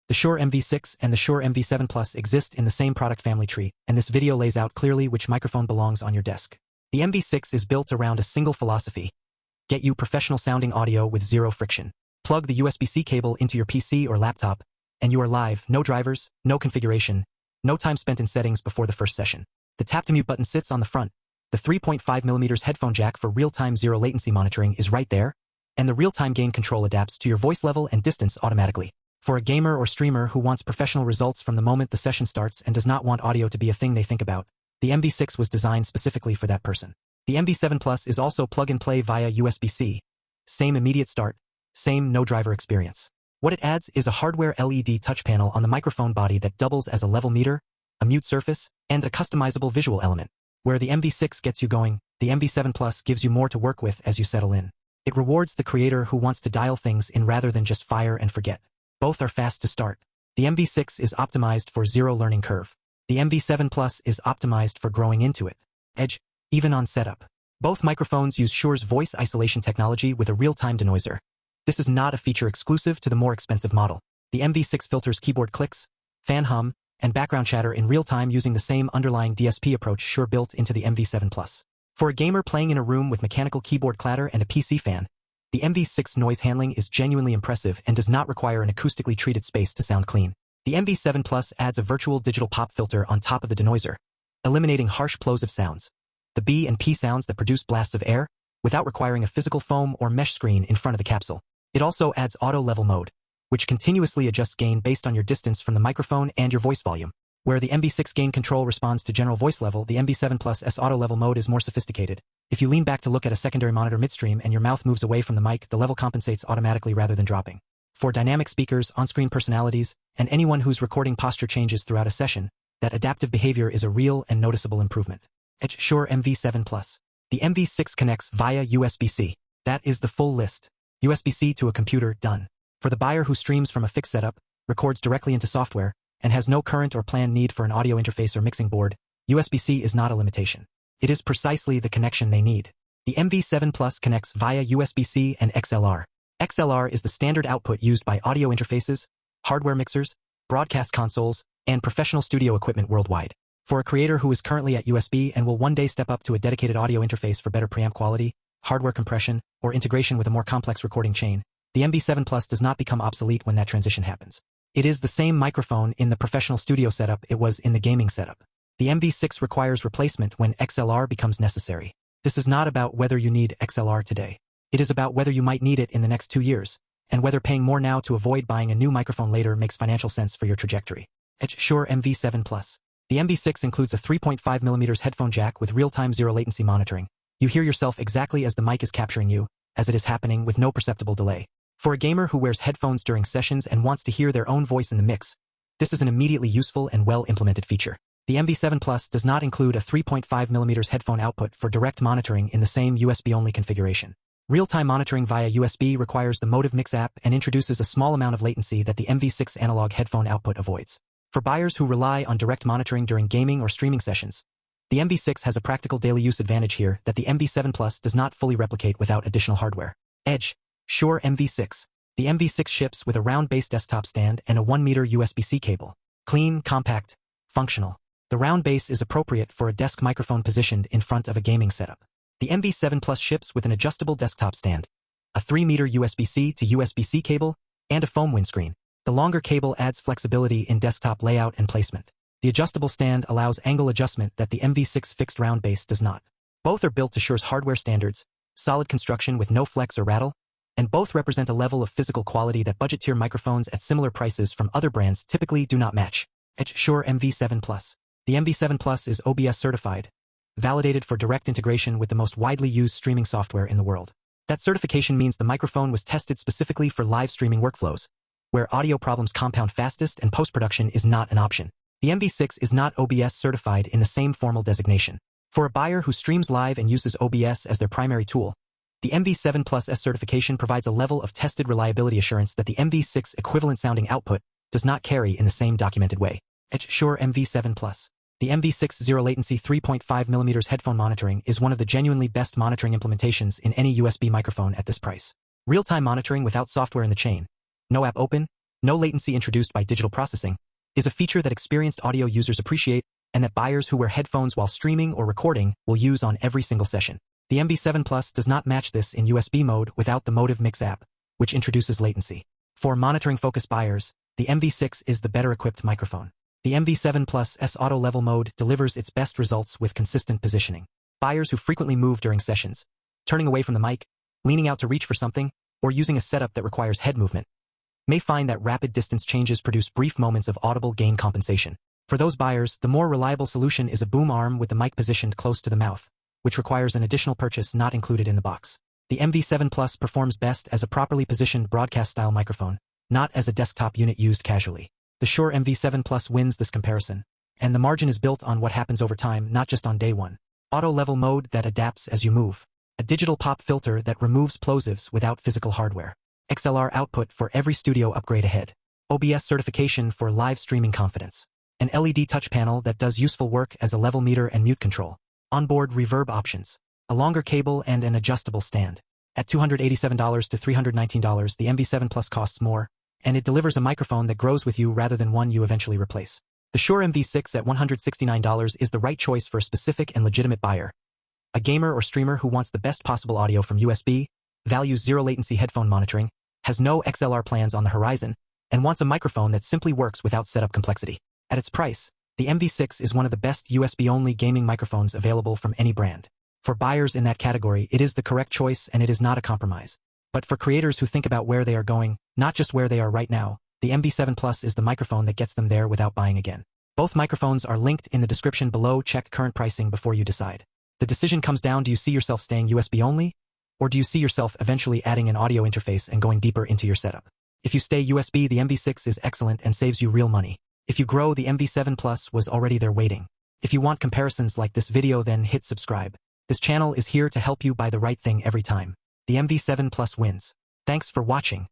The Shure MV6 and the Shure MV7 Plus exist in the same product family tree, and this video lays out clearly which microphone belongs on your desk. The MV6 is built around a single philosophy: get you professional-sounding audio with zero friction. Plug the USB-C cable into your PC or laptop, and you are live. No drivers, no configuration, no time spent in settings before the first session. The tap-to-mute button sits on the front. The 3.5mm headphone jack for real-time zero-latency monitoring is right there, and the real-time gain control adapts to your voice level and distance automatically. For a gamer or streamer who wants professional results from the moment the session starts and does not want audio to be a thing they think about, the MV6 was designed specifically for that person. The MV7 Plus is also plug-and-play via USB-C. Same immediate start, same no-driver experience. What it adds is a hardware LED touch panel on the microphone body that doubles as a level meter, a mute surface, and a customizable visual element. Where the MV6 gets you going, the MV7 Plus gives you more to work with as you settle in. It rewards the creator who wants to dial things in rather than just fire and forget. Both are fast to start. The MV6 is optimized for zero learning curve. The MV7 Plus is optimized for growing into it. Edge, even on setup. Both microphones use Shure's voice isolation technology with a real-time denoiser. This is not a feature exclusive to the more expensive model. The MV6 filters keyboard clicks, fan hum, and background chatter in real time using the same underlying DSP approach Shure built into the MV7 Plus. For a gamer playing in a room with mechanical keyboard clatter and a PC fan, the MV6 noise handling is genuinely impressive and does not require an acoustically treated space to sound clean. The MV7 Plus adds a virtual digital pop filter on top of the denoiser, eliminating harsh plosive sounds, the B and P sounds that produce blasts of air, without requiring a physical foam or mesh screen in front of the capsule. It also adds Auto Level Mode, which continuously adjusts gain based on your distance from the microphone and your voice volume. Where the MV6 gain control responds to general voice level, the MV7 Plus' Auto Level Mode is more sophisticated. If you lean back to look at a secondary monitor midstream and your mouth moves away from the mic, the level compensates automatically rather than dropping. For dynamic speakers, on-screen personalities, and anyone whose recording posture changes throughout a session, that adaptive behavior is a real and noticeable improvement. Edge Shure MV7 Plus. The MV6 connects via USB-C. That is the full list. USB-C to a computer, done. For the buyer who streams from a fixed setup, records directly into software, and has no current or planned need for an audio interface or mixing board, USB-C is not a limitation. It is precisely the connection they need. The MV7 Plus connects via USB-C and XLR. XLR is the standard output used by audio interfaces, hardware mixers, broadcast consoles, and professional studio equipment worldwide. For a creator who is currently at USB and will one day step up to a dedicated audio interface for better preamp quality, hardware compression, or integration with a more complex recording chain, the MV7 Plus does not become obsolete when that transition happens. It is the same microphone in the professional studio setup it was in the gaming setup. The MV6 requires replacement when XLR becomes necessary. This is not about whether you need XLR today. It is about whether you might need it in the next 2 years, and whether paying more now to avoid buying a new microphone later makes financial sense for your trajectory. Edge Shure MV7 Plus. The MV6 includes a 3.5mm headphone jack with real-time zero-latency monitoring. You hear yourself exactly as the mic is capturing you, as it is happening with no perceptible delay. For a gamer who wears headphones during sessions and wants to hear their own voice in the mix, this is an immediately useful and well-implemented feature. The MV7 Plus does not include a 3.5mm headphone output for direct monitoring in the same USB-only configuration. Real-time monitoring via USB requires the MOTIV Mix app and introduces a small amount of latency that the MV6 analog headphone output avoids. For buyers who rely on direct monitoring during gaming or streaming sessions, the MV6 has a practical daily use advantage here that the MV7 Plus does not fully replicate without additional hardware. Edge Shure MV6. The MV6 ships with a round-base desktop stand and a 1-meter USB-C cable. Clean, compact, functional. The round base is appropriate for a desk microphone positioned in front of a gaming setup. The MV7 Plus ships with an adjustable desktop stand, a 3-meter USB-C to USB-C cable, and a foam windscreen. The longer cable adds flexibility in desktop layout and placement. The adjustable stand allows angle adjustment that the MV6 fixed round base does not. Both are built to Shure's hardware standards, solid construction with no flex or rattle, and both represent a level of physical quality that budget-tier microphones at similar prices from other brands typically do not match. Edge Shure MV7 Plus. The MV7 Plus is OBS certified, validated for direct integration with the most widely used streaming software in the world. That certification means the microphone was tested specifically for live streaming workflows, where audio problems compound fastest and post-production is not an option. The MV6 is not OBS certified in the same formal designation. For a buyer who streams live and uses OBS as their primary tool, the MV7 Plus S certification provides a level of tested reliability assurance that the MV6 equivalent sounding output does not carry in the same documented way. Edge Shure MV7 Plus. The MV6 zero-latency 3.5mm headphone monitoring is one of the genuinely best monitoring implementations in any USB microphone at this price. Real-time monitoring without software in the chain. No app open, No latency introduced by digital processing is a feature that experienced audio users appreciate and that buyers who wear headphones while streaming or recording will use on every single session. The MV7 Plus does not match this in USB mode without the MOTIV Mix app, which introduces latency. For monitoring-focused buyers, the MV6 is the better-equipped microphone. The MV7 Plus Auto Level Mode delivers its best results with consistent positioning. Buyers who frequently move during sessions, turning away from the mic, leaning out to reach for something, or using a setup that requires head movement, may find that rapid distance changes produce brief moments of audible gain compensation. For those buyers, the more reliable solution is a boom arm with the mic positioned close to the mouth, which requires an additional purchase not included in the box. The MV7 Plus performs best as a properly positioned broadcast-style microphone, not as a desktop unit used casually. The Shure MV7 Plus wins this comparison, and the margin is built on what happens over time, not just on day one. Auto Level Mode that adapts as you move. A digital pop filter that removes plosives without physical hardware. XLR output for every studio upgrade ahead. OBS certification for live streaming confidence. An LED touch panel that does useful work as a level meter and mute control. Onboard reverb options. A longer cable and an adjustable stand. At $287 to $319, the MV7 Plus costs more, and it delivers a microphone that grows with you rather than one you eventually replace. The Shure MV6 at $169 is the right choice for a specific and legitimate buyer. A gamer or streamer who wants the best possible audio from USB, values zero-latency headphone monitoring, has no XLR plans on the horizon, and wants a microphone that simply works without setup complexity. At its price, the MV6 is one of the best USB-only gaming microphones available from any brand. For buyers in that category, it is the correct choice and it is not a compromise. But for creators who think about where they are going, not just where they are right now, the MV7 Plus is the microphone that gets them there without buying again. Both microphones are linked in the description below. Check current pricing before you decide. The decision comes down: do you see yourself staying USB only, or do you see yourself eventually adding an audio interface and going deeper into your setup? If you stay USB, the MV6 is excellent and saves you real money. If you grow, the MV7 Plus was already there waiting. If you want comparisons like this video, then hit subscribe. This channel is here to help you buy the right thing every time. The MV7 Plus wins. Thanks for watching.